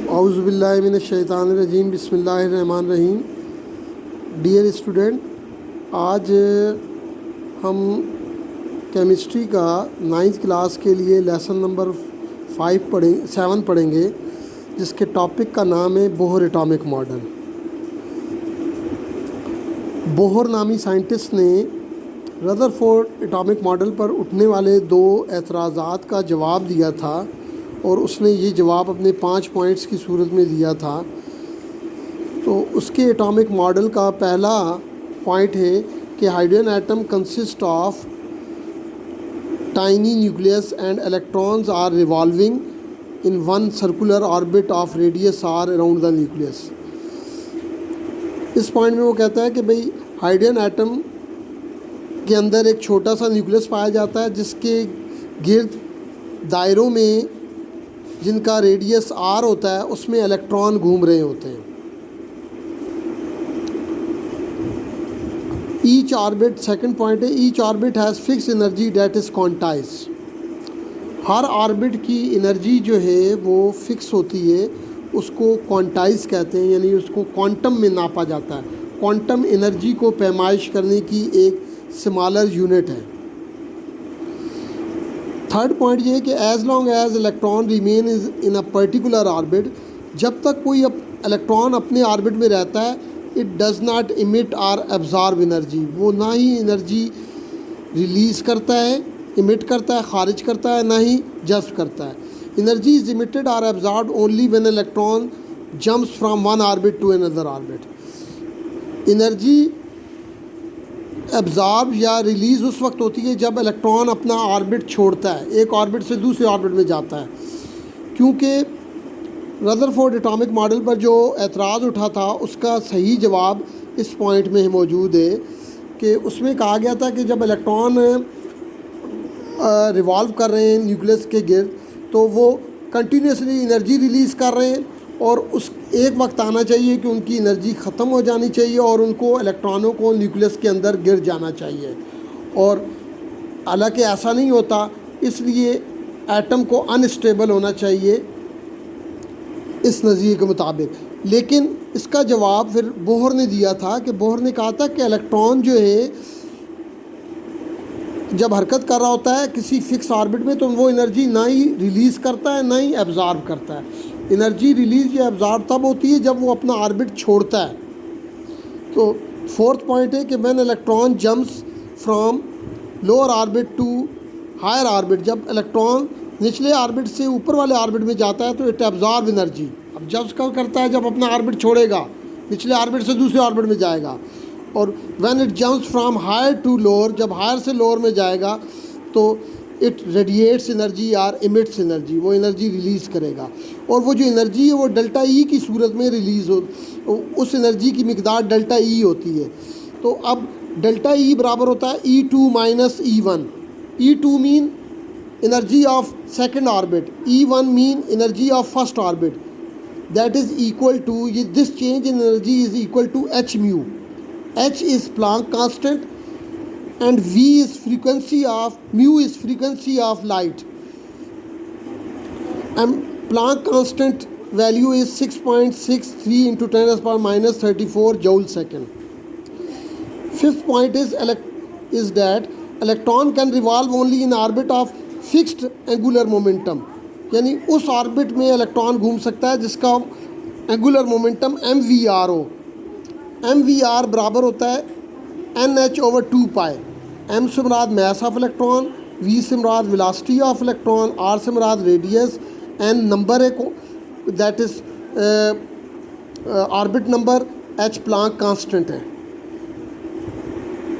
औज़ुबिल्लाहिमिनश्शैतानिर्रजीम बिस्मिल्लाहिर्रहमानिर्रहीम। Dear student, आज हम केमिस्ट्री का 9th क्लास के लिए लेसन नंबर 7 पढ़ेंगे, जिसके टॉपिक का नाम है बोहर एटॉमिक मॉडल। बोहर नामी साइंटिस्ट ने रदरफोर्ड एटॉमिक मॉडल पर उठने वाले 2 एतराज़ात का जवाब दिया था और उसने ये जवाब अपने 5 पॉइंट्स की सूरत में दिया था। तो उसके एटॉमिक मॉडल का पहला पॉइंट है कि hydrogen atom consist of tiny nucleus and electrons are revolving in one circular orbit of radius R around the nucleus. इस पॉइंट में वो कहता है कि भाई हाइड्रोजन एटम के अंदर एक छोटा सा न्यूक्लियस पाया जाता है, जिसके गिर्द दायरों में जिनका रेडियस आर होता है उसमें इलेक्ट्रॉन घूम रहे होते हैं। ईच ऑर्बिट, सेकंड पॉइंट है, each orbit has fix energy that is quantize. Her orbit की एनर्जी जो है वो फिक्स होती है, उसको क्वांटाइज कहते हैं, यानी उसको क्वांटम में नापा जाता है। क्वांटम एनर्जी को पैमाइश करने की एक स्मॉलर यूनिट है। थर्ड पॉइंट ये है कि as long as electron remain is in a particular orbit, जब तक कोई इलेक्ट्रॉन अपने ऑर्बिट में रहता है, it does not emit or absorb energy. वो ना ही एनर्जी रिलीज़ करता है, इमिट करता है, खारिज करता है, ना ही जज्ब करता है। Energy is emitted or absorb only when electron jumps from one orbit to another orbit. Energy absorb या रिलीज़ उस वक्त होती है जब इलेक्ट्रॉन अपना ऑर्बिट छोड़ता है, एक ऑर्बिट से दूसरे ऑर्बिट में जाता है। क्योंकि रदरफोर्ड एटॉमिक मॉडल पर जो एतराज़ उठा था उसका सही जवाब इस पॉइंट में मौजूद है कि उसमें कहा गया था कि जब इलेक्ट्रॉन रिवॉल्व कर रहे हैं न्यूक्लियस के गिर्द, तो वो कंटिन्यूसली एनर्जी रिलीज़ कर रहे हैं और उस एक वक्त आना चाहिए कि उनकी एनर्जी ख़त्म हो जानी चाहिए और उनको इलेक्ट्रॉनों को न्यूक्लियस के अंदर गिर जाना चाहिए। और हालांकि ऐसा नहीं होता, इसलिए एटम को अनस्टेबल होना चाहिए इस नज़रिए के मुताबिक। लेकिन इसका जवाब फिर बोहर ने दिया था कि बोहर ने कहा था कि इलेक्ट्रॉन जो है जब हरकत कर रहा होता है किसी फिक्स ऑर्बिट में, तो वो एनर्जी ना ही रिलीज़ करता है ना ही एब्जॉर्ब करता है। एनर्जी रिलीज़ या एब्जॉर्ब तब होती है जब वो अपना ऑर्बिट छोड़ता है। तो फोर्थ पॉइंट है कि when electron jumps from lower orbit to higher orbit, जब इलेक्ट्रॉन निचले ऑर्बिट से ऊपर वाले ऑर्बिट में जाता है तो इट एब्जॉर्ब एनर्जी। अब जब कब करता है, जब अपना ऑर्बिट छोड़ेगा, निचले ऑर्बिट से दूसरे ऑर्बिट में जाएगा। और when it jumps from higher to lower, जब हायर से लोअर में जाएगा तो इट रेडिएट्स एनर्जी और इमिट्स एनर्जी, वो एनर्जी रिलीज़ करेगा। और वो जो एनर्जी है वो डेल्टा ई की सूरत में रिलीज़ हो, उस एनर्जी की मिकदार डेल्टा ई होती है। तो अब डेल्टा ई बराबर होता है E2 minus E1। E2 mean energy of second orbit, E1 mean energy of first orbit, that is equal to, this change in energy is equal to h mu. h is Planck constant and v is frequency of, mu is frequency of light, and Planck constant value is 6.63 into 10 to the power minus 34 joule second. Fifth point is that electron can revolve only in orbit of fixed angular momentum, यानी उस orbit में electron घूम सकता है जिसका angular momentum mvr हो। mvr बराबर होता है NH/2π। m से मुराद मास ऑफ इलेक्ट्रॉन, v से मुराद वेलोसिटी ऑफ इलेक्ट्रॉन, r से मुराद रेडियस, n नंबर है that is orbit number, h Planck constant है।